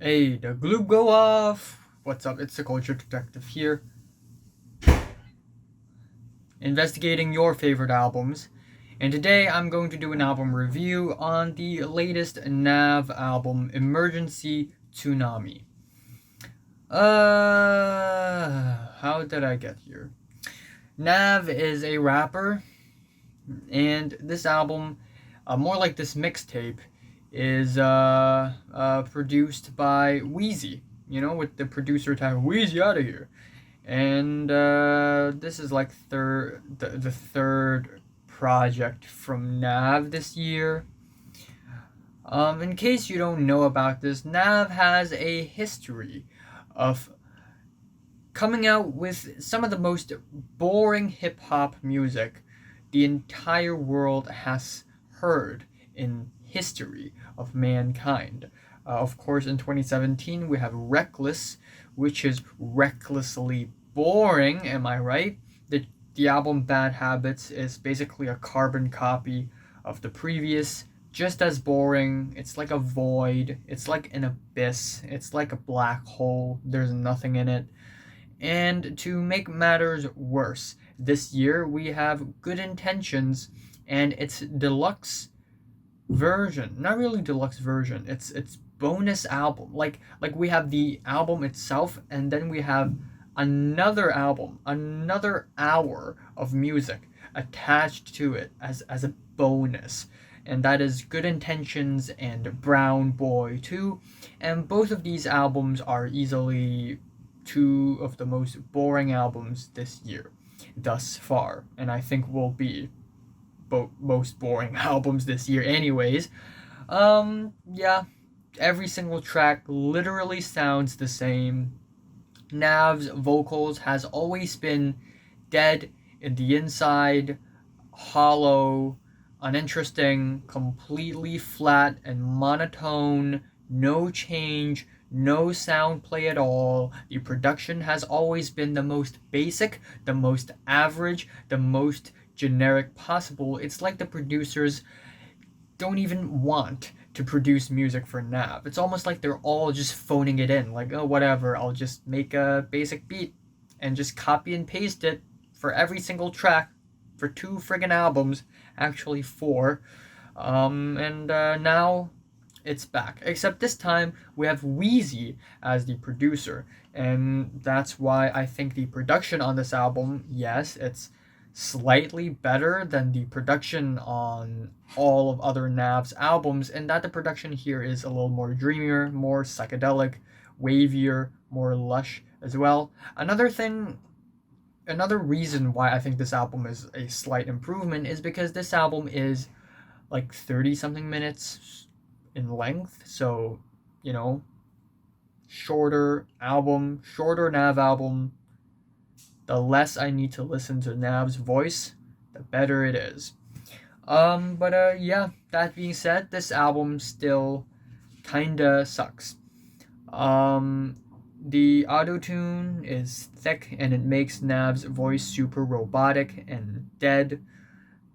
Hey, the gloop go off! What's up? It's the Culture Detective here, investigating your favorite albums. And today I'm going to do an album review on the latest Nav album, Emergency Tsunami. How did I get here? Nav is a rapper, and this album, more like this mixtape, is produced by Wheezy. You know, with the producer tag, Wheezy out of here. And this is like the third project from Nav this year. In case you don't know about this, Nav has a history of coming out with some of the most boring hip hop music the entire world has heard in history of mankind. Of course, in 2017, we have Reckless, which is recklessly boring, am I right? The album Bad Habits is basically a carbon copy of the previous, just as boring. It's like a void, it's like an abyss, it's like a black hole, there's nothing in it. And to make matters worse, this year we have Good Intentions and its deluxe version. Not really deluxe version. It's bonus album. Like we have the album itself and then we have another album, another hour of music attached to it as a bonus. And that is Good Intentions and Brown Boy 2. And both of these albums are easily two of the most boring albums this year thus far, and I think will be most boring albums this year anyways. Yeah, every single track literally sounds the same. Nav's vocals has always been dead in the inside, hollow, uninteresting, completely flat and monotone, no change, no sound play at all. The production has always been the most basic, the most average, the most generic possible. It's like the producers don't even want to produce music for Nav. It's almost like they're all just phoning it in. Like, oh, whatever, I'll just make a basic beat and just copy and paste it for every single track for two friggin' albums. Actually, four. And now it's back. Except this time we have Wheezy as the producer, and that's why I think the production on this album, yes, it's slightly better than the production on all of other Nav's albums, and that the production here is a little more dreamier, more psychedelic, wavier, more lush as well. Another reason why I think this album is a slight improvement is because this album is like 30 something minutes in length. So, you know, shorter album, shorter Nav album. The less I need to listen to Nav's voice, the better it is. But yeah, that being said, this album still kinda sucks. Um, the auto tune is thick and it makes Nav's voice super robotic and dead.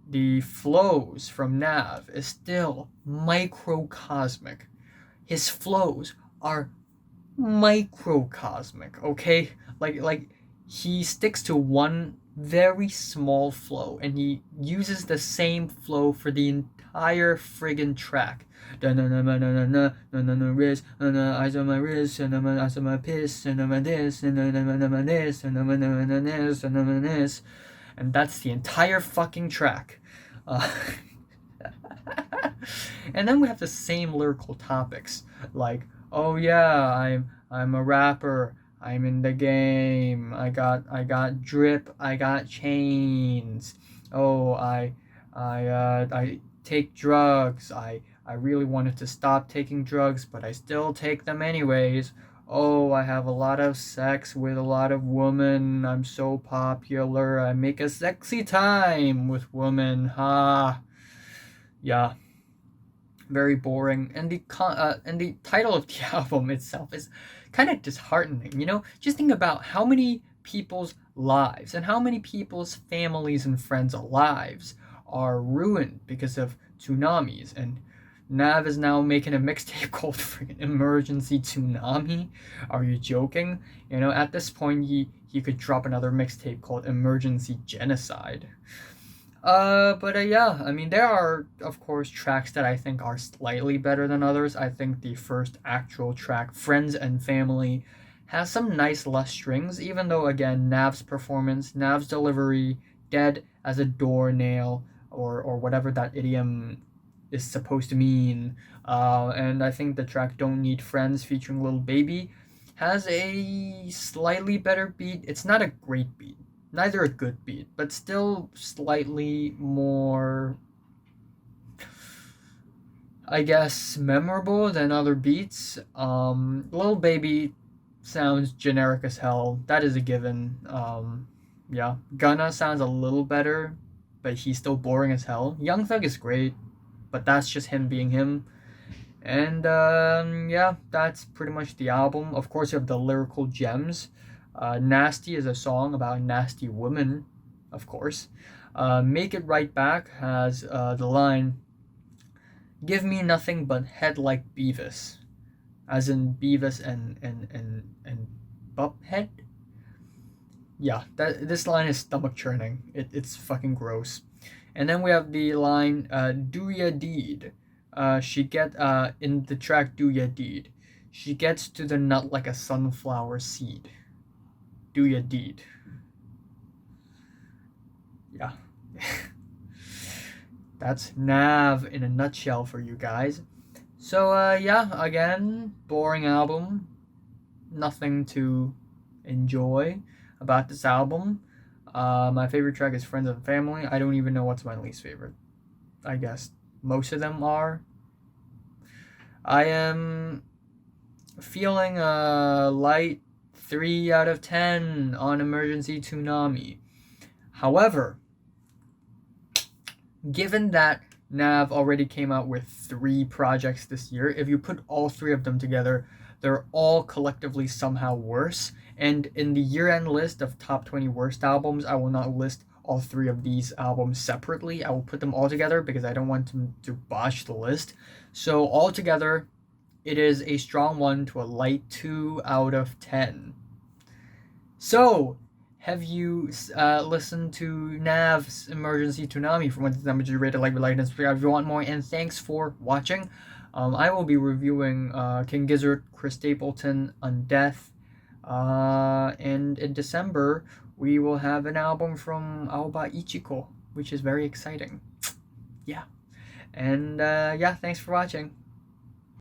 The flows from Nav is still microcosmic. His flows are microcosmic, okay? Like he sticks to one very small flow and he uses the same flow for the entire friggin' track. Wrist, eyes on my wrist, eyes on my piss, and this, and this, and this, and that's the entire fucking track. Uh, and then we have the same lyrical topics, like, oh yeah, I'm a rapper, I'm in the game, I got drip, I got chains. Oh, I take drugs. I really wanted to stop taking drugs, but I still take them anyways. Oh, I have a lot of sex with a lot of women. I'm so popular. I make a sexy time with women. Ha. Yeah, very boring. And the title of the album itself is kind of disheartening. You know, just think about how many people's lives and how many people's families and friends' lives are ruined because of tsunamis and Nav is now making a mixtape called freaking Emergency Tsunami. Are you joking? You know, at this point, he could drop another mixtape called Emergency Genocide. Yeah, I mean, there are, of course, tracks that I think are slightly better than others. I think the first actual track, Friends and Family, has some nice lush strings, even though, again, Nav's performance, Nav's delivery, dead as a doornail, or whatever that idiom is supposed to mean. And I think the track Don't Need Friends featuring Lil Baby has a slightly better beat. It's not a great beat, neither a good beat, but still slightly more, I guess, memorable than other beats. Lil Baby sounds generic as hell. That is a given. Yeah, Gunna sounds a little better, but he's still boring as hell. Young Thug is great, but that's just him being him. And yeah, that's pretty much the album. Of course, you have the lyrical gems. Nasty is a song about nasty women, of course. Make It Right Back has the line, give me nothing but head like Beavis. As in Beavis and Buphead? Yeah, this line is stomach churning. It's fucking gross. And then we have the line, do ya deed. In the track Do Ya Deed, she gets to the nut like a sunflower seed. Do ya deed. Yeah. That's Nav in a nutshell for you guys. So, yeah, again, boring album. Nothing to enjoy about this album. My favorite track is Friends and Family. I don't even know what's my least favorite. I guess most of them are. I am feeling a light 3 out of 10 on Emergency Tsunami. However, given that Nav already came out with 3 projects this year, if you put all 3 of them together, they're all collectively somehow worse. And in the year-end list of top 20 worst albums, I will not list all 3 of these albums separately. I will put them all together because I don't want to botch the list. So altogether, it is a strong 1 to a light 2 out of 10. So, have you listened to Nav's Emergency Tsunami? From what number you rated, like, and subscribe if you want more. And thanks for watching. I will be reviewing King Gizzard, Chris Stapleton, Undeath. And in December, we will have an album from Aoba Ichiko, which is very exciting. Yeah. And yeah, thanks for watching.